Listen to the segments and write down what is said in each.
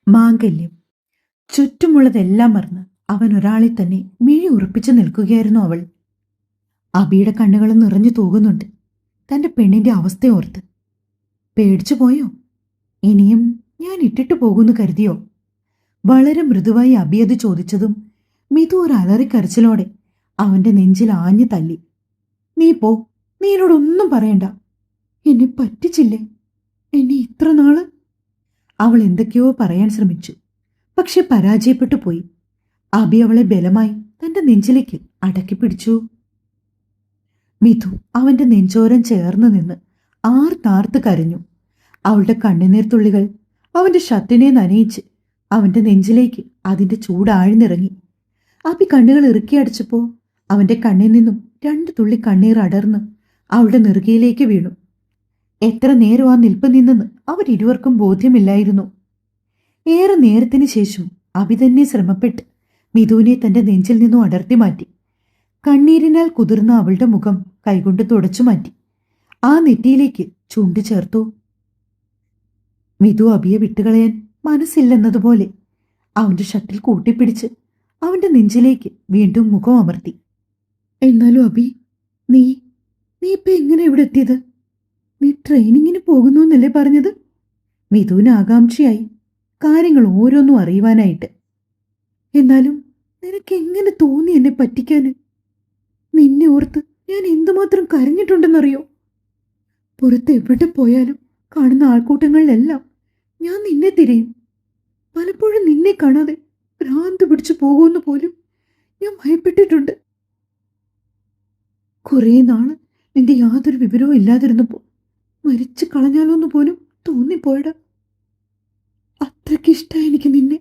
മാംഗല്യം. ചുറ്റുമുള്ളതെല്ലാം മറന്ന് അവൻ ഒരാളെ തന്നെ മിഴി ഉറപ്പിച്ചു നിൽക്കുകയായിരുന്നു അവൾ. അബിയുടെ കണ്ണുകൾ നിറഞ്ഞു തൂകുന്നുണ്ട് തന്റെ പെണ്ണിന്റെ അവസ്ഥയോർത്ത്. പേടിച്ചു പോയോ? ഇനിയും ഞാൻ ഇട്ടിട്ട് പോകുന്നു കരുതിയോ? വളരെ മൃദുവായി അബി അത് ചോദിച്ചതും മിതു ഒരു അലറിക്കരച്ചിലോടെ അവന്റെ നെഞ്ചിൽ ആഞ്ഞു തല്ലി. നീ പോ, നീ എന്നോടൊന്നും പറയണ്ട. എന്നെ പറ്റിച്ചില്ലേ? എന്നെ ഇത്ര നാള്. അവൾ എന്തൊക്കെയോ പറയാൻ ശ്രമിച്ചു, പക്ഷെ പരാജയപ്പെട്ടു പോയി. അബി അവളെ ബലമായി തന്റെ നെഞ്ചിലേക്ക് അടക്കി പിടിച്ചു. മിഥു അവന്റെ നെഞ്ചോരം ചേർന്ന് നിന്ന് ആർത്താർത്ത് കരഞ്ഞു. അവളുടെ കണ്ണുനീർ തുള്ളികൾ അവന്റെ ഷർട്ടിനെ നനയിച്ച് അവന്റെ നെഞ്ചിലേക്ക് അതിന്റെ ചൂടാഴ്ന്നിറങ്ങി. അബി കണ്ണുകൾ ഇറുക്കിയടച്ചപ്പോ അവന്റെ കണ്ണിൽ നിന്നും 2 തുള്ളി കണ്ണീർ അടർന്ന് അവളുടെ നെറുകയിലേക്ക് വീണു. എത്ര നേരം ആ നിൽപ്പ് നിന്നെന്ന് അവരിരുവർക്കും ബോധ്യമില്ലായിരുന്നു. ഏറെ നേരത്തിന് ശേഷം അബി തന്നെ ശ്രമപ്പെട്ട് മിഥുവിനെ തന്റെ നെഞ്ചിൽ നിന്നും അടർത്തി മാറ്റി. കണ്ണീരിനാൽ കുതിർന്ന അവളുടെ മുഖം കൈകൊണ്ട് തുടച്ചു മാറ്റി ആ നെറ്റിയിലേക്ക് ചുണ്ടു ചേർത്തു. മിഥു അബിയെ വിട്ടുകളയാൻ മനസ്സില്ലെന്നതുപോലെ അവന്റെ ഷട്ടിൽ കൂട്ടിപ്പിടിച്ച് അവന്റെ നെഞ്ചിലേക്ക് വീണ്ടും മുഖം അമർത്തി. എന്നാലും അബി, നീ നീ ഇപ്പൊ എങ്ങനെ ഇവിടെ എത്തിയത്? നീ ട്രെയിനിങ്ങിന് പോകുന്നു എന്നല്ലേ പറഞ്ഞത്? മിഥുവിന് ആകാംക്ഷയായി കാര്യങ്ങൾ ഓരോന്നും അറിയുവാനായിട്ട്. എന്നാലും നിനക്ക് എങ്ങനെ തോന്നി എന്നെ പറ്റിക്കാന്? നിന്നെ ഓർത്ത് ഞാൻ എന്തുമാത്രം കരഞ്ഞിട്ടുണ്ടെന്നറിയോ? പുറത്ത് എവിടെ പോയാലും കാണുന്ന ആൾക്കൂട്ടങ്ങളിലെല്ലാം ഞാൻ നിന്നെ തിരയും. പലപ്പോഴും നിന്നെ കാണാതെ ഭ്രാന്ത് പിടിച്ചു പോകുമെന്ന് പോലും ഞാൻ ഭയപ്പെട്ടിട്ടുണ്ട്. കുറേ നാള് നിന്റെ യാതൊരു വിവരവും ഇല്ലാതിരുന്നപ്പോ മരിച്ചു കളഞ്ഞാലോന്ന് പോലും തോന്നിപ്പോയടാ. അത്രയ്ക്കിഷ്ടായി എനിക്ക് നിന്നെ.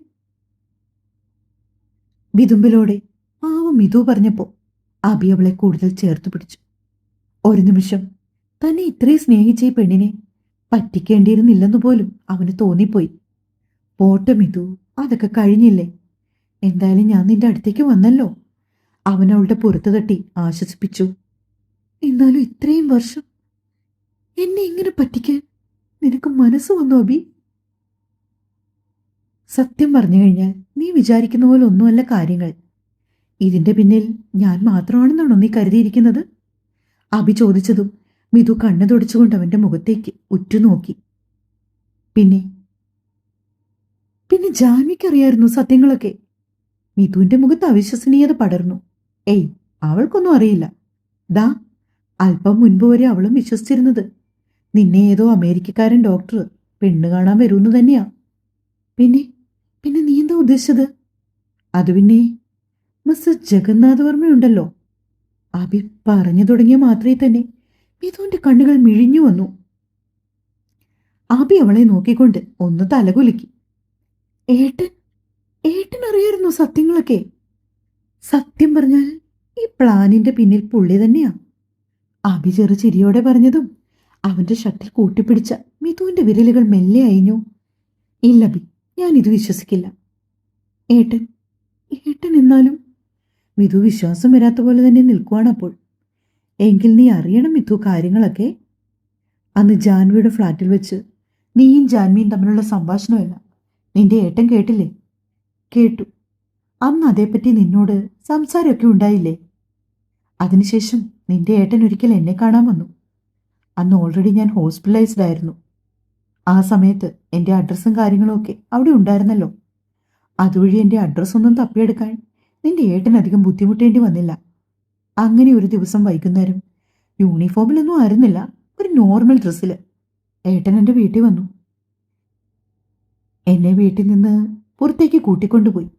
വിതുമ്പിലോടെ പാവം മിഥു പറഞ്ഞപ്പോ അബി അവളെ കൂടുതൽ ചേർത്ത് പിടിച്ചു. ഒരു നിമിഷം തന്നെ ഇത്രയും സ്നേഹിച്ച ഈ പെണ്ണിനെ പറ്റിക്കേണ്ടിയിരുന്നില്ലെന്നു പോലും അവന് തോന്നിപ്പോയി. പോട്ടെ മിഥു, അതൊക്കെ കഴിഞ്ഞില്ലേ. എന്തായാലും ഞാൻ നിന്റെ അടുത്തേക്ക് വന്നല്ലോ. അവൻ അവളുടെ പുറത്തു തട്ടി ആശ്വസിപ്പിച്ചു. എന്നാലും ഇത്രയും വർഷം എന്നെ ഇങ്ങനെ പറ്റിക്കാൻ നിനക്ക് മനസ്സ് വന്നു അബി? സത്യം പറഞ്ഞു കഴിഞ്ഞാൽ നീ വിചാരിക്കുന്ന പോലെ ഒന്നുമല്ല കാര്യങ്ങൾ. ഇതിന്റെ പിന്നിൽ ഞാൻ മാത്രമാണെന്നാണോ നീ കരുതിയിരിക്കുന്നത്? അബി ചോദിച്ചതും മിഥു കണ്ണു തുടച്ചുകൊണ്ട് അവന്റെ മുഖത്തേക്ക് ഉറ്റുനോക്കി. പിന്നെ പിന്നെ ജാൻവിക്കറിയായിരുന്നു സത്യങ്ങളൊക്കെ. മിഥുവിന്റെ മുഖത്ത് അവിശ്വസനീയത പടർന്നു. ഏയ്, അവൾക്കൊന്നും അറിയില്ല. ദാ, അല്പം മുൻപ് വരെ അവളും വിശ്വസിച്ചിരുന്നത് നിന്നെ ഏതോ അമേരിക്കക്കാരൻ ഡോക്ടർ പെണ്ണ് കാണാൻ വരുമെന്ന് തന്നെയാ. പിന്നെ പിന്നെ നീ എന്താ ഉദ്ദേശിച്ചത്? അത് പിന്നെ മിസ്റ്റർ ജഗന്നാഥ വർമ്മയുണ്ടല്ലോ. അബി പറഞ്ഞു തുടങ്ങിയ മാത്രമേ തന്നെ മിഥുവിന്റെ കണ്ണുകൾ മിഴിഞ്ഞു വന്നു. അബി അവളെ നോക്കിക്കൊണ്ട് ഒന്ന് തലകുലുക്കി. ഏട്ടൻ ഏട്ടൻ അറിയായിരുന്നു സത്യങ്ങളൊക്കെ? സത്യം പറഞ്ഞാൽ ഈ പ്ലാനിന്റെ പിന്നിൽ പുള്ളി തന്നെയാ. അബി ചെറു ചിരിയോടെ പറഞ്ഞതും അവന്റെ ഷട്ടിൽ കൂട്ടിപ്പിടിച്ച മിഥുവിന്റെ വിരലുകൾ മെല്ലെ അയഞ്ഞു. ഇല്ല ബി, ഞാനിത് വിശ്വസിക്കില്ല. ഏട്ടൻ ഏട്ടൻ എന്നാലും മിഥു വിശ്വാസം വരാത്ത പോലെ തന്നെ നിൽക്കുവാണപ്പോൾ. എങ്കിൽ നീ അറിയണം മിഥു കാര്യങ്ങളൊക്കെ. അന്ന് ജാൻവിയുടെ ഫ്ലാറ്റിൽ വെച്ച് നീയും ജാൻവിയും തമ്മിലുള്ള സംഭാഷണമല്ല നിന്റെ ഏട്ടൻ കേട്ടില്ലേ? കേട്ടു. അന്ന് അതേപ്പറ്റി നിന്നോട് സംസാരമൊക്കെ ഉണ്ടായില്ലേ? അതിനുശേഷം നിന്റെ ഏട്ടൻ ഒരിക്കൽ എന്നെ കാണാൻ വന്നു. അന്ന് ഓൾറെഡി ഞാൻ ഹോസ്പിറ്റലൈസ്ഡ് ആയിരുന്നു. ആ സമയത്ത് എൻ്റെ അഡ്രസ്സും കാര്യങ്ങളും ഒക്കെ അവിടെ ഉണ്ടായിരുന്നല്ലോ. അതുവഴി എൻ്റെ അഡ്രസ്സൊന്നും തപ്പിയെടുക്കാൻ നിന്റെ ഏട്ടൻ അധികം ബുദ്ധിമുട്ടേണ്ടി വന്നില്ല. അങ്ങനെ ഒരു ദിവസം വൈകുന്നേരം യൂണിഫോമിലൊന്നും ആയിരുന്നില്ല, ഒരു നോർമൽ ഡ്രസ്സിൽ ഏട്ടൻ എൻ്റെ വീട്ടിൽ വന്നു. എന്നെ വീട്ടിൽ നിന്ന് പുറത്തേക്ക് കൂട്ടിക്കൊണ്ടുപോയി.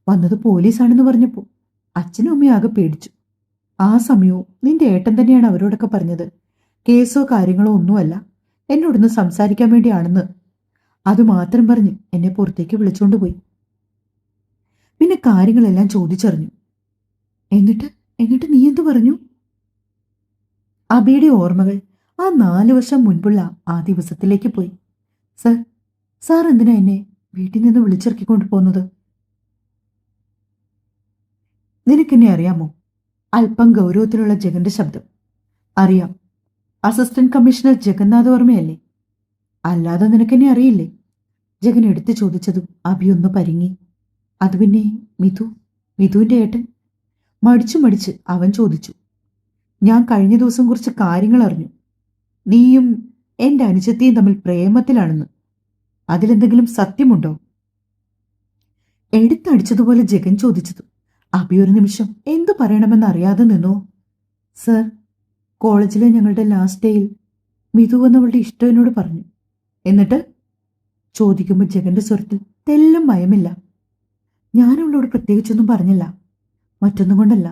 വന്നത് പോലീസാണെന്ന് പറഞ്ഞപ്പോൾ അച്ഛനും അമ്മയും ആകെ പേടിച്ചു. ആ സമയവും നിന്റെ ഏട്ടൻ തന്നെയാണ് അവരോടൊക്കെ പറഞ്ഞത് കേസോ കാര്യങ്ങളോ ഒന്നുമല്ല, എന്നോടൊന്ന് സംസാരിക്കാൻ വേണ്ടിയാണെന്ന്. അതുമാത്രം പറഞ്ഞ് എന്നെ പുറത്തേക്ക് വിളിച്ചുകൊണ്ട് പോയി. പിന്നെ കാര്യങ്ങളെല്ലാം ചോദിച്ചറിഞ്ഞു. എന്നിട്ട് എന്നിട്ട് നീ എന്തു പറഞ്ഞു? അബിയുടെ ഓർമ്മകൾ ആ 4 വർഷം മുൻപുള്ള ആ ദിവസത്തിലേക്ക് പോയി. സാർ എന്തിനാ എന്നെ വീട്ടിൽ നിന്ന് വിളിച്ചിറക്കിക്കൊണ്ട് പോകുന്നത്? നിനക്കെന്നെ അറിയാമോ? അല്പം ഗൗരവത്തിലുള്ള ജഗന്റെ ശബ്ദം. അറിയാം, അസിസ്റ്റന്റ് കമ്മീഷണർ ജഗന്നാഥ വർമ്മയല്ലേ? അല്ലാതെ നിനക്കെന്നെ അറിയില്ലേ? ജഗൻ എടുത്തു ചോദിച്ചതും അഭി ഒന്ന് പരിങ്ങി. അത് പിന്നെ മിഥുവിന്റെ ഏട്ടൻ? മടിച്ച് അവൻ ചോദിച്ചു. ഞാൻ കഴിഞ്ഞ ദിവസം കുറച്ച് കാര്യങ്ങൾ അറിഞ്ഞു. നീയും എന്റെ അനുജത്തിയും തമ്മിൽ പ്രേമത്തിലാണെന്ന്. അതിലെന്തെങ്കിലും സത്യമുണ്ടോ? എടുത്തടിച്ചതുപോലെ ജഗൻ ചോദിച്ചത്. അഭി ഒരു നിമിഷം എന്തു പറയണമെന്ന് അറിയാതെ നിന്നോ. സർ, കോളേജിലെ ഞങ്ങളുടെ ലാസ്റ്റ് ഡേയിൽ മിഥു എന്നവളുടെ ഇഷ്ടം എന്നോട് പറഞ്ഞു. എന്നിട്ട് ചോദിക്കുമ്പോൾ ജഗന്റെ സ്വരത്തിൽ തെല്ലും ഭയമില്ല. ഞാൻ അവളോട് പ്രത്യേകിച്ചൊന്നും പറഞ്ഞില്ല. മറ്റൊന്നും കൊണ്ടല്ല,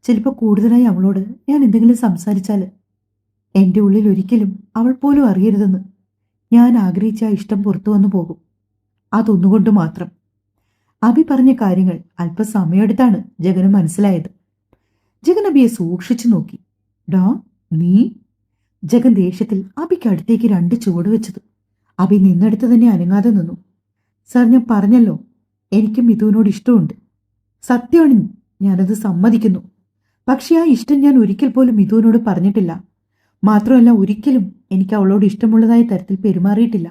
ചിലപ്പോൾ കൂടുതലായി അവളോട് ഞാൻ എന്തെങ്കിലും സംസാരിച്ചാൽ എൻ്റെ ഉള്ളിൽ ഒരിക്കലും അവൾ പോലും അറിയരുതെന്ന് ഞാൻ ആഗ്രഹിച്ച ആ ഇഷ്ടം പുറത്തു വന്നു പോകും. അതൊന്നുകൊണ്ട് മാത്രം. അഭി പറഞ്ഞ കാര്യങ്ങൾ അല്പസമയമെടുത്താണ് ജഗന് മനസ്സിലായത്. ജഗൻ അഭിയെ സൂക്ഷിച്ചു നോക്കി. ഡാ നീ? ജഗൻ ദേഷ്യത്തിൽ അഭിക്ക് അടുത്തേക്ക് 2 ചുവട് വെച്ചത്. അഭി നിന്നെടുത്ത് തന്നെ അനങ്ങാതെ നിന്നു. സാർ, ഞാൻ പറഞ്ഞല്ലോ, എനിക്ക് മിഥുവിനോട് ഇഷ്ടമുണ്ട്. സത്യമാണ്, ഞാനത് സമ്മതിക്കുന്നു. പക്ഷേ ആ ഇഷ്ടം ഞാൻ ഒരിക്കൽ പോലും മിഥുവിനോട് പറഞ്ഞിട്ടില്ല. മാത്രമല്ല, ഒരിക്കലും എനിക്ക് അവളോട് ഇഷ്ടമുള്ളതായ തരത്തിൽ പെരുമാറിയിട്ടില്ല.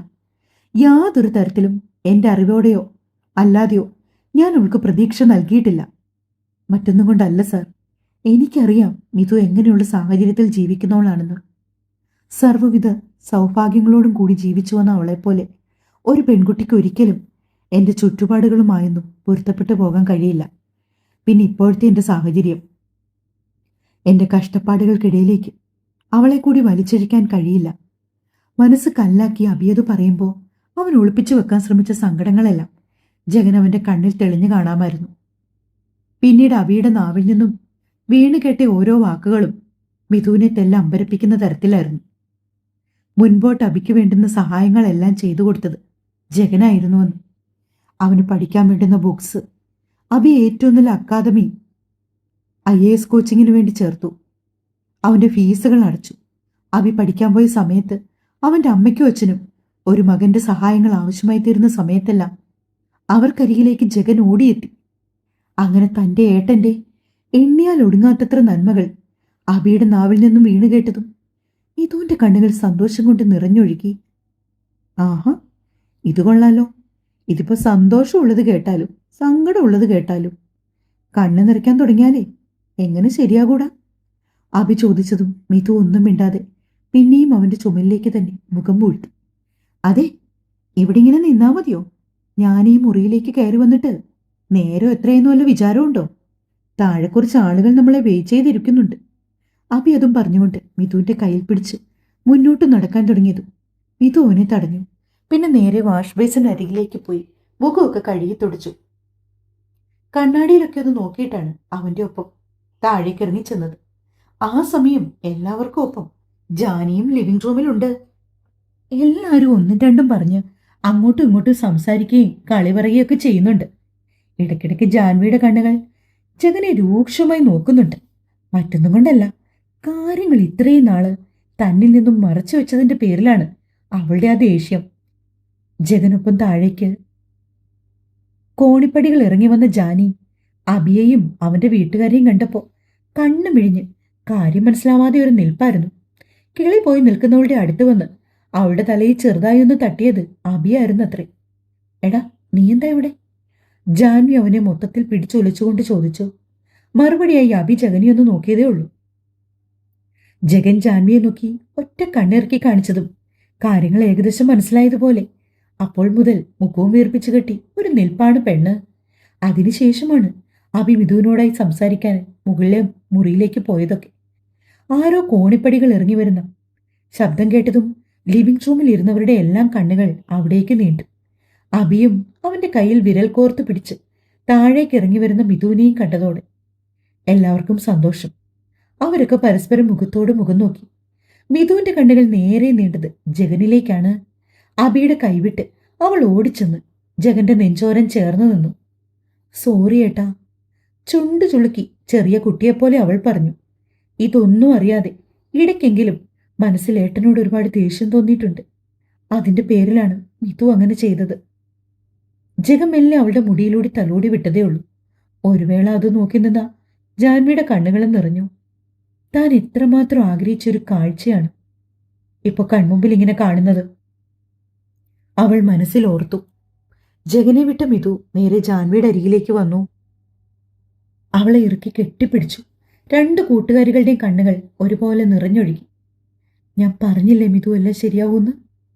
യാതൊരു തരത്തിലും എൻ്റെ അറിവോടെയോ അല്ലാതെയോ ഞാൻ അവൾക്ക് പ്രതീക്ഷ നൽകിയിട്ടില്ല. മറ്റൊന്നും കൊണ്ടല്ല സാർ, എനിക്കറിയാം മിഥു എങ്ങനെയുള്ള സാഹചര്യത്തിൽ ജീവിക്കുന്നവളാണെന്ന്. സർവ്വവിധ സൗഭാഗ്യങ്ങളോടും കൂടി ജീവിച്ചു വന്ന അവളെപ്പോലെ ഒരു പെൺകുട്ടിക്ക് ഒരിക്കലും എൻ്റെ ചുറ്റുപാടുകളുമായൊന്നും പൊരുത്തപ്പെട്ടു പോകാൻ കഴിയില്ല. പിന്നെ ഇപ്പോഴത്തെ എൻ്റെ സാഹചര്യം, എൻ്റെ കഷ്ടപ്പാടുകൾക്കിടയിലേക്ക് അവളെ കൂടി വലിച്ചഴിക്കാൻ കഴിയില്ല. മനസ്സ് കല്ലാക്കി അഭിയത് പറയുമ്പോൾ അവൻ ഒളിപ്പിച്ചു വെക്കാൻ ശ്രമിച്ച സങ്കടങ്ങളെല്ലാം ജഗൻ അവൻ്റെ കണ്ണിൽ തെളിഞ്ഞു കാണാമായിരുന്നു. പിന്നീട് അഭിയുടെ നാവിൽ നിന്നും വീണ് കേട്ട ഓരോ വാക്കുകളും മിഥുവിനെ തെല്ല അമ്പരപ്പിക്കുന്ന തരത്തിലായിരുന്നു. മുൻപോട്ട് അഭിക്ക് വേണ്ടുന്ന സഹായങ്ങളെല്ലാം ചെയ്തു കൊടുത്തത് ജഗനായിരുന്നുവെന്ന്. അവന് പഠിക്കാൻ വേണ്ടുന്ന ബുക്സ്, അഭി ഏറ്റവും നല്ല അക്കാദമി IAS കോച്ചിങ്ങിന് വേണ്ടി ചേർത്തു. അവൻ്റെ ഫീസുകൾ അടച്ചു. അഭി പഠിക്കാൻ പോയ സമയത്ത് അവൻ്റെ അമ്മയ്ക്കും അച്ഛനും ഒരു മകൻ്റെ സഹായങ്ങൾ ആവശ്യമായി തീരുന്ന സമയത്തെല്ലാം അവർക്കരികിലേക്ക് ജഗൻ ഓടിയെത്തി. അങ്ങനെ തൻ്റെ ഏട്ടൻ്റെ എണ്ണിയാൽ ഒടുങ്ങാത്തത്ര നന്മകൾ അഭിയുടെ നാവിൽ നിന്നും വീണ് കേട്ടതും മിഥുവിൻ്റെ കണ്ണുകൾ സന്തോഷം കൊണ്ട് നിറഞ്ഞൊഴുകി. ആഹാ, ഇത് കൊള്ളാലോ. ഇതിപ്പോ സന്തോഷമുള്ളത് കേട്ടാലും സങ്കടമുള്ളത് കേട്ടാലും കണ്ണ് നിറയ്ക്കാൻ തുടങ്ങിയാലേ എങ്ങനെ ശരിയാകൂടാ? അഭി ചോദിച്ചതും മിഥു ഒന്നും മിണ്ടാതെ പിന്നെയും അവൻ്റെ ചുമലിലേക്ക് തന്നെ മുഖം പൂഴ്ത്തി. അതെ, ഇവിടെ ഇങ്ങനെ നിന്നാ മതിയോ? ഞാൻ ഈ മുറിയിലേക്ക് കയറി വന്നിട്ട് നേരം എത്രയെന്നും വല്ല വിചാരമുണ്ടോ? താഴെ കുറച്ച് ആളുകൾ നമ്മളെ വെയിറ്റ് ചെയ്തിരിക്കുന്നുണ്ട്. അഭി അതും പറഞ്ഞുകൊണ്ട് മിഥുവിൻ്റെ കയ്യിൽ പിടിച്ച് മുന്നോട്ട് നടക്കാൻ തുടങ്ങിയതും മിഥു അവനെ തടഞ്ഞു. പിന്നെ നേരെ വാഷ് ബേസിൻ്റെ അരികിലേക്ക് പോയി മുഖമൊക്കെ കഴുകി തുടച്ചു. കണ്ണാടിയിലൊക്കെ ഒന്ന് നോക്കിയിട്ടാണ് അവൻ്റെ ഒപ്പം താഴേക്ക് ഇറങ്ങി ചെന്നത്. ആ സമയം എല്ലാവർക്കും ഒപ്പം ജാനിയും ലിവിംഗ് റൂമിലുണ്ട്. എല്ലാവരും ഒന്നും രണ്ടും പറഞ്ഞ് അങ്ങോട്ടും ഇങ്ങോട്ടും സംസാരിക്കുകയും കളി പറയുകയൊക്കെ ചെയ്യുന്നുണ്ട്. ഇടയ്ക്കിടയ്ക്ക് ജാൻവിയുടെ കണ്ണുകൾ ജഗനെ രൂക്ഷമായി നോക്കുന്നുണ്ട്. മറ്റൊന്നും കൊണ്ടല്ല, കാര്യങ്ങൾ ഇത്രയും നാള് തന്നിൽ നിന്നും മറച്ചു വെച്ചതിൻ്റെ പേരിലാണ് അവളുടെ ആ ദേഷ്യം. ജഗനൊപ്പം താഴേക്ക് കോണിപ്പടികൾ ഇറങ്ങി വന്ന ജാനി അഭിയെയും അവന്റെ വീട്ടുകാരെയും കണ്ടപ്പോൾ കണ്ണു മിഴിഞ്ഞ് കാര്യം മനസ്സിലാവാതെ ഒരു നിൽപ്പായിരുന്നു. കിളി പോയി നിൽക്കുന്നവളുടെ അടുത്ത് വന്ന് അവളുടെ തലയിൽ ചെറുതായി ഒന്ന് തട്ടിയത് അഭിയായിരുന്നു അത്രേ. എടാ, നീ എന്താ ഇവിടെ? ജാൻവി അവനെ മൊത്തത്തിൽ പിടിച്ചൊലിച്ചുകൊണ്ട് ചോദിച്ചു. മറുപടിയായി അഭി ജഗനെ ഒന്ന് നോക്കിയതേ ഉള്ളൂ. ജഗൻ ജാൻവിയെ നോക്കി ഒറ്റ കണ്ണിറക്കി കാണിച്ചതും കാര്യങ്ങൾ ഏകദേശം മനസ്സിലായതുപോലെ അപ്പോൾ മുതൽ മുഖവും വീർപ്പിച്ചു കെട്ടി ഒരു നിൽപ്പാണ് പെണ്ണ്. അതിനുശേഷമാണ് അഭി മിഥുവിനോടായി സംസാരിക്കാൻ മുകളിലെ മുറിയിലേക്ക് പോയതൊക്കെ. ആരോ കോണിപ്പടികൾ ഇറങ്ങി വരുന്ന ശബ്ദം കേട്ടതും ലിവിംഗ് റൂമിൽ ഇരുന്നവരുടെ എല്ലാം കണ്ണുകൾ അവിടേക്ക് നീണ്ടു. അഭിയും അവന്റെ കയ്യിൽ വിരൽ കോർത്ത് പിടിച്ച് താഴേക്ക് ഇറങ്ങി വരുന്ന മിഥുവിനെയും കണ്ടതോടെ എല്ലാവർക്കും സന്തോഷം. അവരൊക്കെ പരസ്പരം മുഖത്തോട് മുഖം നോക്കി. മിഥുവിന്റെ കണ്ണുകൾ നേരെ നീണ്ടത് ജഗനിലേക്കാണ്. അഭിയുടെ കൈവിട്ട് അവൾ ഓടിച്ചെന്ന് ജഗന്റെ നെഞ്ചോരം ചേർന്നു നിന്നു. സോറി ഏട്ടാ, ചുണ്ടു ചുളുക്കി ചെറിയ കുട്ടിയെപ്പോലെ അവൾ പറഞ്ഞു. ഇതൊന്നും അറിയാതെ ഇടയ്ക്കെങ്കിലും മനസ്സിൽ ഏട്ടനോട് ഒരുപാട് ദേഷ്യം തോന്നിയിട്ടുണ്ട്. അതിന്റെ പേരിലാണ് മിഥു അങ്ങനെ ചെയ്തത്. ജഗൻ മെല്ലെ അവളുടെ മുടിയിലൂടെ തലോടി വിട്ടതേ ഉള്ളൂ. ഒരു വേള അത് നോക്കി നിന്ന ജാൻവിയുടെ കണ്ണുകളും നിറഞ്ഞു. താൻ എത്രമാത്രം ആഗ്രഹിച്ചൊരു കാഴ്ചയാണ് ഇപ്പൊ കൺമുമ്പിൽ ഇങ്ങനെ കാണുന്നത്. അവൾ മനസ്സിൽ ഓർത്തു. ജഗനെ വിട്ട മിതു നേരെ ജാൻവിയുടെ അരികിലേക്ക് വന്നു. അവളെ ഇറുക്കി കെട്ടിപ്പിടിച്ചു. രണ്ട് കൂട്ടുകാരികളുടെയും കണ്ണുകൾ ഒരുപോലെ നിറഞ്ഞൊഴുകി. ഞാൻ പറഞ്ഞില്ലേ മിതു എല്ലാം ശരിയാവൂന്ന്.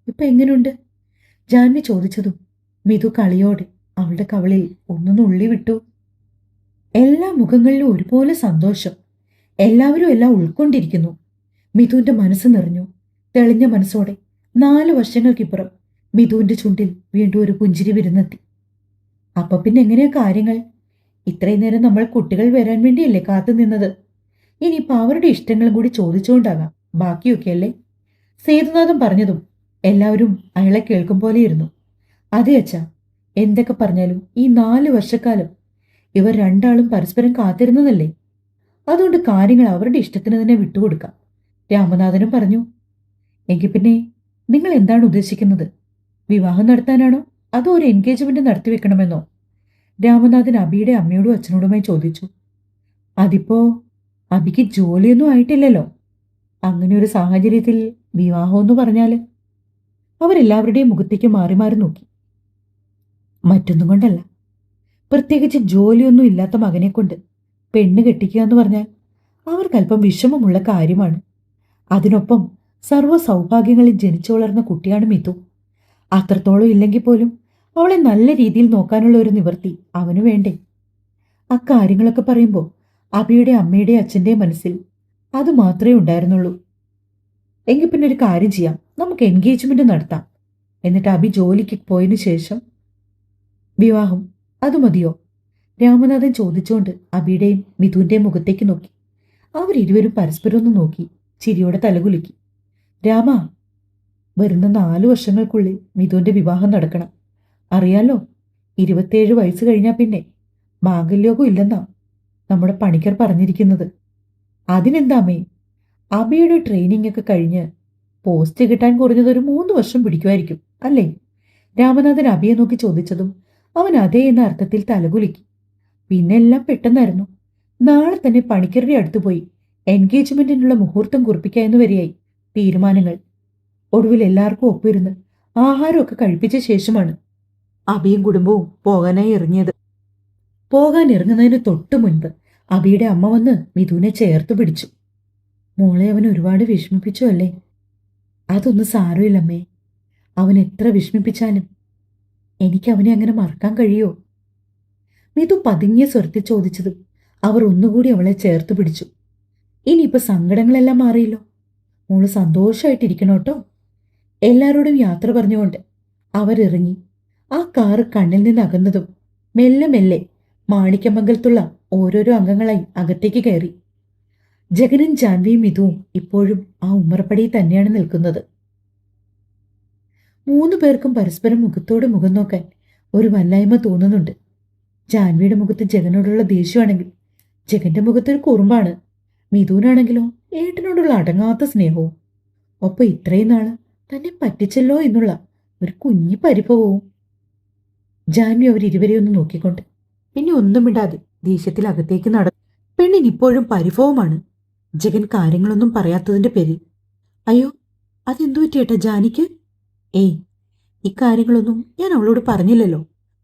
ഇപ്പൊ എങ്ങനെയുണ്ട്? ജാൻവി ചോദിച്ചതും മിതു കളിയോടെ അവളുടെ കവളിൽ ഒന്ന് നുള്ളി വിട്ടു. എല്ലാ മുഖങ്ങളിലും ഒരുപോലെ സന്തോഷം. എല്ലാവരും എല്ലാം ഉൾക്കൊണ്ടിരിക്കുന്നു. മിഥുവിന്റെ മനസ്സ് നിറഞ്ഞു. തെളിഞ്ഞ മനസ്സോടെ 4 വർഷങ്ങൾക്കിപ്പുറം മിഥുവിന്റെ ചുണ്ടിൽ വീണ്ടും ഒരു പുഞ്ചിരി വിരുന്നെത്തി. അപ്പൊ പിന്നെ എങ്ങനെയാ കാര്യങ്ങൾ? ഇത്രയും നേരം നമ്മൾ കുട്ടികൾ വരാൻ വേണ്ടിയല്ലേ കാത്തു നിന്നത്. ഇനിയിപ്പോ അവരുടെ ഇഷ്ടങ്ങളും കൂടി ചോദിച്ചുകൊണ്ടാകാം ബാക്കിയൊക്കെയല്ലേ? സേതുനാഥൻ പറഞ്ഞതും എല്ലാവരും അയാളെ കേൾക്കും പോലെയിരുന്നു. അതെ അച്ഛാ, എന്തൊക്കെ പറഞ്ഞാലും ഈ 4 വർഷക്കാലം ഇവർ രണ്ടാളും പരസ്പരം കാത്തിരുന്നതല്ലേ. അതുകൊണ്ട് കാര്യങ്ങൾ അവരുടെ ഇഷ്ടത്തിന് തന്നെ വിട്ടുകൊടുക്കാം. രാമനാഥനും പറഞ്ഞു. എങ്കിൽ പിന്നെ നിങ്ങൾ എന്താണ് ഉദ്ദേശിക്കുന്നത്? വിവാഹം നടത്താനാണോ അതോ ഒരു എൻഗേജ്മെന്റ് നടത്തിവെക്കണമെന്നോ? രാമനാഥൻ അബിയുടെ അമ്മയോടും അച്ഛനോടുമായി ചോദിച്ചു. അതിപ്പോ അബിക്ക് ജോലിയൊന്നും ആയിട്ടില്ലല്ലോ. അങ്ങനെ ഒരു സാഹചര്യത്തിൽ വിവാഹമെന്ന് പറഞ്ഞാല്? അവരെല്ലാവരുടെയും മുഖത്തേക്ക് മാറി മാറി നോക്കി. മറ്റൊന്നും കൊണ്ടല്ല, പ്രത്യേകിച്ച് ജോലിയൊന്നും ഇല്ലാത്ത മകനെ കൊണ്ട് പെണ്ണ് കെട്ടിക്കുക എന്ന് പറഞ്ഞാൽ അവർക്കല്പം വിഷമമുള്ള കാര്യമാണ്. അതിനൊപ്പം സർവ്വ സൗഭാഗ്യങ്ങളിൽ ജനിച്ചു വളർന്ന കുട്ടിയാണ് മിഥു. അത്രത്തോളം ഇല്ലെങ്കിൽ പോലും അവളെ നല്ല രീതിയിൽ നോക്കാനുള്ള ഒരു നിവൃത്തി അവനു വേണ്ടേ? അക്കാര്യങ്ങളൊക്കെ പറയുമ്പോൾ അബിയുടെ അമ്മയുടെയും അച്ഛൻ്റെയും മനസ്സിൽ അത് മാത്രമേ ഉണ്ടായിരുന്നുള്ളൂ. എങ്കിൽ പിന്നെ ഒരു കാര്യം ചെയ്യാം, നമുക്ക് എൻഗേജ്മെന്റ് നടത്താം. എന്നിട്ട് അബി ജോലിക്ക് പോയതിനു ശേഷം വിവാഹം, അത് മതിയോ? രാമനാഥൻ ചോദിച്ചുകൊണ്ട് അബിയുടെയും മിഥുവിന്റെയും മുഖത്തേക്ക് നോക്കി. അവരിരുവരും പരസ്പരം ഒന്ന് നോക്കി ചിരിയോടെ തലകുലുക്കി. രാമ, വരുന്ന 4 വർഷങ്ങൾക്കുള്ളിൽ മിഥുവിന്റെ വിവാഹം നടക്കണം. അറിയാലോ, 27 വയസ്സ് കഴിഞ്ഞാൽ പിന്നെ മാംഗല്യോഗം ഇല്ലെന്നാ നമ്മുടെ പണിക്കർ പറഞ്ഞിരിക്കുന്നത്. അതിനെന്താമേ, അബിയുടെ ട്രെയിനിങ് ഒക്കെ കഴിഞ്ഞ് പോസ്റ്റ് കിട്ടാൻ കുറഞ്ഞതൊരു 3 വർഷം പിടിക്കുമായിരിക്കും അല്ലേ? രാമനാഥൻ അബിയെ നോക്കി ചോദിച്ചതും അവൻ അതേ എന്ന അർത്ഥത്തിൽ തലകുലുക്കി. പിന്നെ എല്ലാം പെട്ടെന്നായിരുന്നു. നാളെ തന്നെ പണിക്കരുടെ അടുത്ത് പോയി എൻഗേജ്മെന്റിനുള്ള മുഹൂർത്തം കുറിപ്പിക്കാമെന്ന് വരെയായി തീരുമാനങ്ങൾ. ഒടുവിൽ എല്ലാവർക്കും ഒപ്പിരുന്ന് ആഹാരമൊക്കെ കഴിപ്പിച്ച ശേഷമാണ് അബിയും കുടുംബവും പോകാനായി ഇറങ്ങിയത്. പോകാൻ ഇറങ്ങുന്നതിന് തൊട്ടു മുൻപ് അബിയുടെ അമ്മ വന്ന് മിഥുവിനെ ചേർത്ത് പിടിച്ചു. മോളെ അവൻ ഒരുപാട് വിഷമിപ്പിച്ചു അല്ലേ? അതൊന്നും സാരമില്ലമ്മേ. അവൻ എത്ര വിഷമിപ്പിച്ചാലും എനിക്ക് അവനെ അങ്ങനെ മറക്കാൻ കഴിയോ? മിഥു പതുങ്ങിയ സ്വരത്തിൽ ചോദിച്ചതും അവർ ഒന്നുകൂടി അവളെ ചേർത്ത് പിടിച്ചു. ഇനിയിപ്പോ സങ്കടങ്ങളെല്ലാം മാറിയല്ലോ. മോള് സന്തോഷമായിട്ടിരിക്കണോട്ടോ. എല്ലാവരോടും യാത്ര പറഞ്ഞുകൊണ്ട് അവരിറങ്ങി. ആ കാറ് കണ്ണിൽ നിന്ന് അകന്നതും മെല്ലെ മെല്ലെ മാണിക്യമംഗലത്തുള്ള ഓരോരോ അംഗങ്ങളായി അകത്തേക്ക് കയറി. ജഗനും ജാൻവിയും മിഥുവും ഇപ്പോഴും ആ ഉമ്മറപ്പടിയിൽ തന്നെയാണ് നിൽക്കുന്നത്. 3 പേർക്കും പരസ്പരം മുഖത്തോട് മുഖം നോക്കാൻ ഒരു വല്ലായ്മ തോന്നുന്നുണ്ട്. ജാൻവിയുടെ മുഖത്ത് ജഗനോടുള്ള ദേഷ്യമാണെങ്കിൽ ജഗന്റെ മുഖത്തൊരു കുറുമ്പാണ്. മിഥുനാണെങ്കിലോ ഏട്ടനോടുള്ള അടങ്ങാത്ത സ്നേഹവും. ഒപ്പം ഇത്രയും നാള് തന്നെ പറ്റിച്ചല്ലോ എന്നുള്ള ഒരു കുഞ്ഞി പരിഭവവും. ജാൻവി അവരിരുവരെയൊന്ന് നോക്കിക്കൊണ്ട് പിന്നെ ഒന്നും മിണ്ടാതെ ദേഷ്യത്തിൽ അകത്തേക്ക് നടന്നു. പെണ്ണിനിപ്പോഴും പരിഭവമാണ് ജഗൻ കാര്യങ്ങളൊന്നും പറയാത്തതിന്റെ പേരിൽ. അയ്യോ, അതെന്തു പറ്റിയേട്ടാ ജാനിക്ക്? ഏയ്, ഇക്കാര്യങ്ങളൊന്നും ഞാൻ അവളോട് പറഞ്ഞില്ലല്ലോ.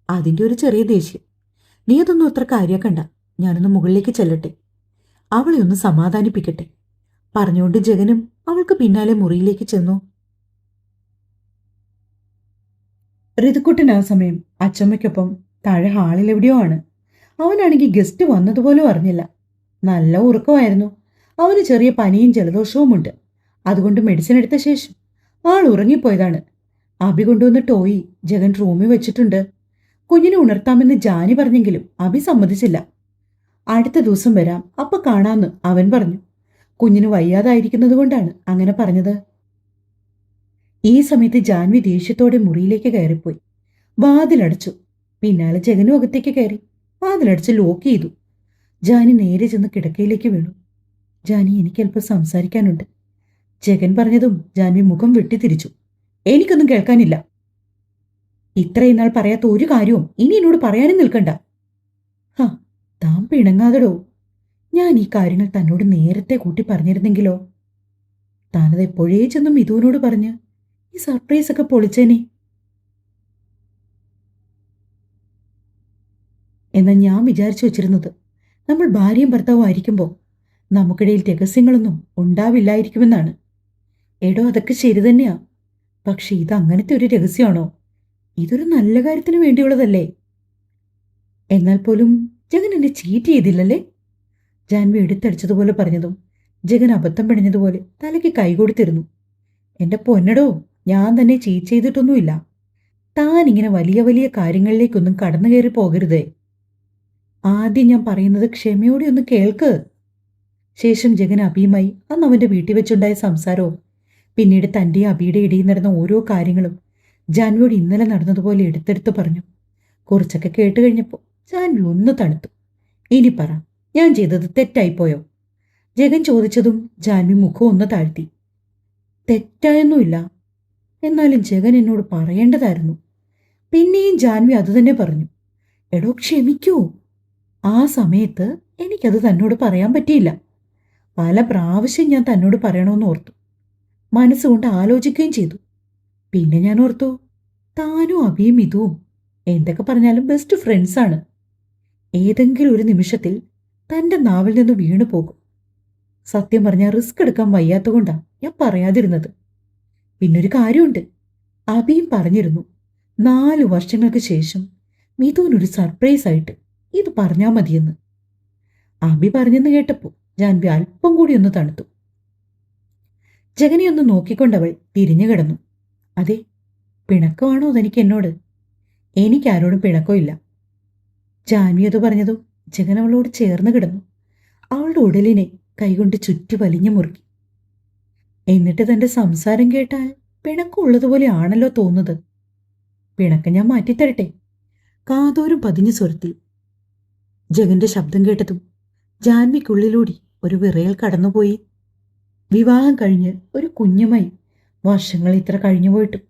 അതിന്റെ ഒരു ചെറിയ ദേഷ്യം. നീ അതൊന്നും അത്ര കാര്യാക്കണ്ട. ഞാനൊന്ന് മുകളിലേക്ക് ചെല്ലട്ടെ, അവളെ ഒന്ന് സമാധാനിപ്പിക്കട്ടെ. പറഞ്ഞുകൊണ്ട് ജഗനും അവൾക്ക് പിന്നാലെ മുറിയിലേക്ക് ചെന്നു. ഋതുക്കുട്ടൻ ആ സമയം അച്ചമ്മയ്ക്കൊപ്പം താഴെ ഹാളിൽ എവിടെയോ ആണ്. അവനാണെങ്കിൽ ഗസ്റ്റ് വന്നതുപോലും അറിഞ്ഞില്ല. നല്ല ഉറക്കമായിരുന്നു. അവന് ചെറിയ പനിയും ജലദോഷവുമുണ്ട്. അതുകൊണ്ട് മെഡിസിൻ എടുത്ത ശേഷം ആൾ ഉറങ്ങിപ്പോയതാണ്. അബി കൊണ്ടുവന്ന ടോയി ജഗൻ റൂമിൽ വെച്ചിട്ടുണ്ട്. കുഞ്ഞിനെ ഉണർത്താമെന്ന് ജാനി പറഞ്ഞെങ്കിലും അബി സമ്മതിച്ചില്ല. അടുത്ത ദിവസം വരാം, അപ്പൊ കാണാമെന്ന് അവൻ പറഞ്ഞു. കുഞ്ഞിന് വയ്യാതായിരിക്കുന്നത് കൊണ്ടാണ് അങ്ങനെ പറഞ്ഞത്. ഈ സമയത്ത് ജാൻവി ദേഷ്യത്തോടെ മുറിയിലേക്ക് കയറിപ്പോയി. വാതിലടച്ചു. പിന്നാലെ ജഗനും അകത്തേക്ക് കയറി വാതിലടച്ച് ലോക്ക് ചെയ്തു. ജാനി നേരെ ചെന്ന് കിടക്കയിലേക്ക് വീണു. ജാനി, എനിക്കല്പം സംസാരിക്കാനുണ്ട്. ജഗൻ പറഞ്ഞതും ജാൻവി മുഖം വെട്ടിത്തിരിച്ചു. എനിക്കൊന്നും കേൾക്കാനില്ല. ഇത്രയും നാൾ പറയാത്ത ഒരു കാര്യവും ഇനി എന്നോട് പറയാനും നിൽക്കണ്ട. ഹാ, താൻ പിണങ്ങാതടോ. ഞാൻ ഈ കാര്യങ്ങൾ തന്നോട് നേരത്തെ കൂട്ടി പറഞ്ഞിരുന്നെങ്കിലോ? താനത് എപ്പോഴേ ചെന്നും മിഥുവിനോട് പറഞ്ഞ് ഈ സർപ്രൈസ് ഒക്കെ പൊളിച്ചേനെ. എന്നാൽ ഞാൻ വിചാരിച്ചു വച്ചിരുന്നത് നമ്മൾ ഭാര്യയും ഭർത്താവും ആയിരിക്കുമ്പോൾ നമുക്കിടയിൽ രഹസ്യങ്ങളൊന്നും ഉണ്ടാവില്ലായിരിക്കുമെന്നാണ്. എടോ, അതൊക്കെ ശരി തന്നെയാ. പക്ഷെ ഇത് അങ്ങനത്തെ ഒരു രഹസ്യമാണോ? ഇതൊരു നല്ല കാര്യത്തിന് വേണ്ടിയുള്ളതല്ലേ? എന്നാൽ പോലും ജഗൻ എന്നെ ചീറ്റ് ചെയ്തില്ലല്ലേ? ജാൻവി എടുത്തടിച്ചതുപോലെ പറഞ്ഞതും ജഗൻ അബദ്ധം പിണഞ്ഞതുപോലെ തലയ്ക്ക് കൈകൊടുത്തിരുന്നു. എന്റെ പൊന്നടോ, ഞാൻ തന്നെ ചീറ്റ് ചെയ്തിട്ടൊന്നുമില്ല. താൻ ഇങ്ങനെ വലിയ വലിയ കാര്യങ്ങളിലേക്കൊന്നും കടന്നു കയറി പോകരുതേ. ആദ്യം ഞാൻ പറയുന്നത് ക്ഷമയോടെ ഒന്ന് കേൾക്ക്. ശേഷം ജഗൻ അബിയുമായി അന്ന് അവന്റെ വീട്ടിൽ വെച്ചുണ്ടായ സംസാരവും പിന്നീട് തന്റെയും അബിയുടെ ഇടയിൽ നടന്ന ഓരോ കാര്യങ്ങളും ജാൻവിയോട് ഇന്നലെ നടന്നതുപോലെ എടുത്തെടുത്ത് പറഞ്ഞു. കുറച്ചൊക്കെ കേട്ട് കഴിഞ്ഞപ്പോൾ ജാൻവി ഒന്ന് തണുത്തു. ഇനി പറ, ഞാൻ ചെയ്തത് തെറ്റായിപ്പോയോ? ജഗൻ ചോദിച്ചതും ജാൻവി മുഖം ഒന്ന് താഴ്ത്തി. തെറ്റായൊന്നുമില്ല. എന്നാലും ജഗൻ എന്നോട് പറയേണ്ടതായിരുന്നു. പിന്നെയും ജാൻവി അതുതന്നെ പറഞ്ഞു. എടോ, ക്ഷമിക്കൂ. ആ സമയത്ത് എനിക്കത് തന്നോട് പറയാൻ പറ്റിയില്ല. പല പ്രാവശ്യം ഞാൻ തന്നോട് പറയണമെന്ന് ഓർത്തു. മനസ്സുകൊണ്ട് ആലോചിക്കുകയും ചെയ്തു. പിന്നെ ഞാൻ ഓർത്തു, താനും അബിയും ഇതുവും എന്തൊക്കെ പറഞ്ഞാലും ബെസ്റ്റ് ഫ്രണ്ട്സാണ്. ഏതെങ്കിലും ഒരു നിമിഷത്തിൽ തന്റെ നാവിൽ നിന്ന് വീണു പോകും. സത്യം പറഞ്ഞാൽ റിസ്ക് എടുക്കാൻ വയ്യാത്തതുകൊണ്ടാണ് ഞാൻ പറയാതിരുന്നത്. പിന്നൊരു കാര്യമുണ്ട്. അബിയും പറഞ്ഞിരുന്നു 4 വർഷങ്ങൾക്ക് ശേഷം മിഥുനൊരു സർപ്രൈസ് ആയിട്ട് ഇത് പറഞ്ഞാൽ മതിയെന്ന്. അബി പറഞ്ഞെന്ന് കേട്ടപ്പോൾ ജാൻവി അല്പം കൂടി ഒന്ന് തണുത്തു. ജഗനെ ഒന്ന് നോക്കിക്കൊണ്ടവൾ തിരിഞ്ഞു കിടന്നു. അതെ, പിണക്കമാണോ തനിക്ക് എന്നോട്? എനിക്കാരോടും പിണക്കമില്ല. ജാൻവി അത് പറഞ്ഞതും ജഗൻ അവളോട് ചേർന്ന് കിടന്നു. അവളുടെ ഉടലിനെ കൈകൊണ്ട് ചുറ്റി വലിഞ്ഞു മുറുക്കി. എന്നിട്ട് തന്റെ സംസാരം കേട്ടാൽ പിണക്കമുള്ളതുപോലെ ആണല്ലോ തോന്നുന്നത്. പിണക്കം ഞാൻ മാറ്റിത്തരട്ടെ? കാതോരം പതിഞ്ഞ സ്വരത്തിൽ ജഗന്റെ ശബ്ദം കേട്ടതും ജാൻവിക്കുള്ളിലൂടി ഒരു വിറയൽ കടന്നുപോയി. വിവാഹം കഴിഞ്ഞ് ഒരു കുഞ്ഞുമായി വർഷങ്ങൾ ഇത്ര കഴിഞ്ഞുപോയിട്ടും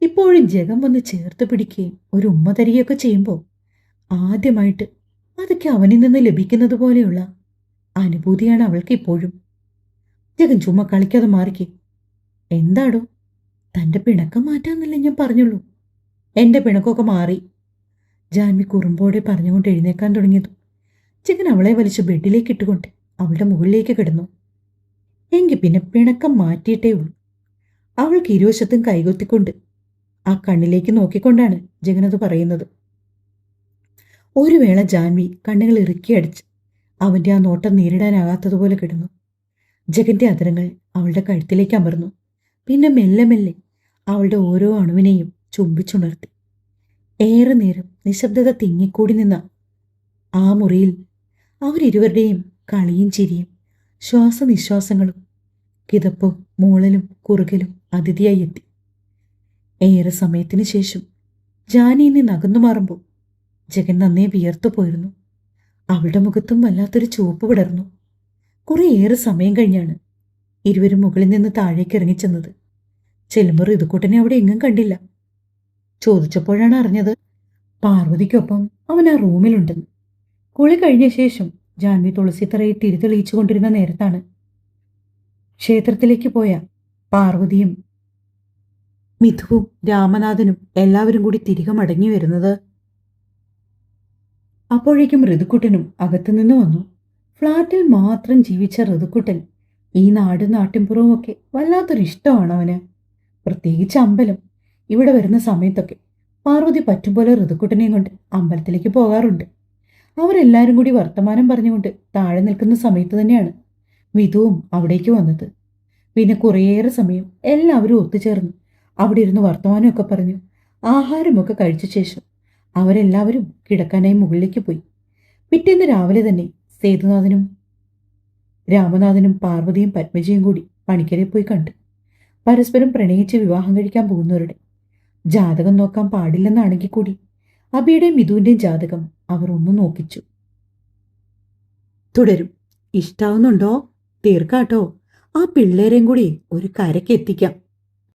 ഇപ്പോഴും ജഗൻ വന്ന് ചേർത്ത് പിടിക്കുകയും ഒരു ഉമ്മ തരികയൊക്കെ ചെയ്യുമ്പോൾ ആദ്യമായിട്ട് അതൊക്കെ അവനിൽ നിന്ന് ലഭിക്കുന്നത് പോലെയുള്ള അനുഭൂതിയാണ് അവൾക്ക് ഇപ്പോഴും. ജഗൻ ചുമ്മാ കളിക്കാതെ മാറിക്കേ. എന്താടോ, തന്റെ പിണക്കം മാറ്റാന്നല്ലേ ഞാൻ പറഞ്ഞുള്ളൂ. എന്റെ പിണക്കമൊക്കെ മാറി. ജാൻവി കുറുമ്പോടെ പറഞ്ഞുകൊണ്ട് എഴുന്നേക്കാൻ തുടങ്ങിയതു ജഗൻ അവളെ വലിച്ച് ബെഡിലേക്ക് ഇട്ടുകൊണ്ട് അവളുടെ മുകളിലേക്ക് കിടന്നു. എങ്കിൽ പിന്നെ പിണക്കം മാറ്റിയിട്ടേ ഉള്ളൂ. അവൾക്ക് ഇരുവശത്തും കൈകൊത്തിക്കൊണ്ട് ആ കണ്ണിലേക്ക് നോക്കിക്കൊണ്ടാണ് ജഗനത് പറയുന്നത്. ഒരു വേള ജാൻവി കണ്ണുകൾ ഇറുക്കിയടിച്ച് അവന്റെ ആ നോട്ടം നേരിടാനാകാത്തതുപോലെ കിടന്നു. ജഗന്റെ അതിരങ്ങൾ അവളുടെ കഴുത്തിലേക്ക് അമർന്നു. പിന്നെ മെല്ലെ മെല്ലെ അവളുടെ ഓരോ അണുവിനെയും ചുംബിച്ചുണർത്തി. ഏറെ നേരം നിശബ്ദത തിങ്ങിക്കൂടി നിന്ന ആ മുറിയിൽ അവരിരുവരുടെയും കളിയും ചിരിയും ശ്വാസനിശ്വാസങ്ങളും കിതപ്പും മൂളലും കുറുകലും അതിഥിയായി എത്തി. ഏറെ സമയത്തിന് ശേഷം ജാനിയിൽ നിന്ന് അകന്നു മാറുമ്പോൾ ജഗൻ നന്നേ വിയർത്തു പോയിരുന്നു. അവളുടെ മുഖത്തും വല്ലാത്തൊരു ചുവപ്പ് വിടർന്നു. കുറേയേറെ സമയം കഴിഞ്ഞാണ് ഇരുവരും മുകളിൽ നിന്ന് താഴേക്ക് ഇറങ്ങിച്ചെന്നത്. ചെല്ലുമ്പോൾ ഋതുക്കൂട്ടനെ അവിടെ എങ്ങും കണ്ടില്ല. ചോദിച്ചപ്പോഴാണ് അറിഞ്ഞത് പാർവതിക്കൊപ്പം അവൻ ആ റൂമിലുണ്ടെന്ന്. കുളി കഴിഞ്ഞ ശേഷം ജാൻവി തുളസിത്തറയിൽ തിരിതെളിയിച്ചു കൊണ്ടിരുന്ന നേരത്താണ് ക്ഷേത്രത്തിലേക്ക് പോയ പാർവതിയും മിഥുവും രാമനാഥനും എല്ലാവരും കൂടി തിരികെ മടങ്ങി വരുന്നത്. അപ്പോഴേക്കും ഋതുക്കുട്ടനും അകത്തുനിന്ന് വന്നു. ഫ്ളാറ്റിൽ മാത്രം ജീവിച്ച ഋതുക്കുട്ടൻ ഈ നാടും നാട്ടിൻപുറവുമൊക്കെ വല്ലാത്തൊരു ഇഷ്ടമാണ് അവന്. പ്രത്യേകിച്ച് അമ്പലം. ഇവിടെ വരുന്ന സമയത്തൊക്കെ പാർവതി പറ്റുംപോലെ ഋതുക്കുട്ടനെയും കൊണ്ട് അമ്പലത്തിലേക്ക് പോകാറുണ്ട്. അവരെല്ലാവരും കൂടി വർത്തമാനം പറഞ്ഞുകൊണ്ട് താഴെ നിൽക്കുന്ന സമയത്ത് തന്നെയാണ് മിഥുവും അവിടേക്ക് വന്നത്. പിന്നെ കുറേയേറെ സമയം എല്ലാവരും ഒത്തുചേർന്ന് അവിടെ ഇരുന്ന് വർത്തമാനമൊക്കെ പറഞ്ഞു ആഹാരമൊക്കെ കഴിച്ച ശേഷം അവരെല്ലാവരും കിടക്കാനായി മുകളിലേക്ക് പോയി. പിറ്റേന്ന് രാവിലെ തന്നെ സേതുനാഥനും രാമനാഥനും പാർവതിയും പത്മജിയും കൂടി പണിക്കരെ പോയി കണ്ടു. പരസ്പരം പ്രണയിച്ച് വിവാഹം കഴിക്കാൻ പോകുന്നവരുടെ ജാതകം നോക്കാൻ പാടില്ലെന്നാണെങ്കിൽ കൂടി അബിയുടെയും മിഥുവിന്റെയും ജാതകം അവർ ഒന്ന് നോക്കിച്ചു. തുടരും. ഇഷ്ടാവുന്നുണ്ടോ? തീർക്കാട്ടോ. ആ പിള്ളേരെയും കൂടി ഒരു കരയ്ക്ക് എത്തിക്കാം.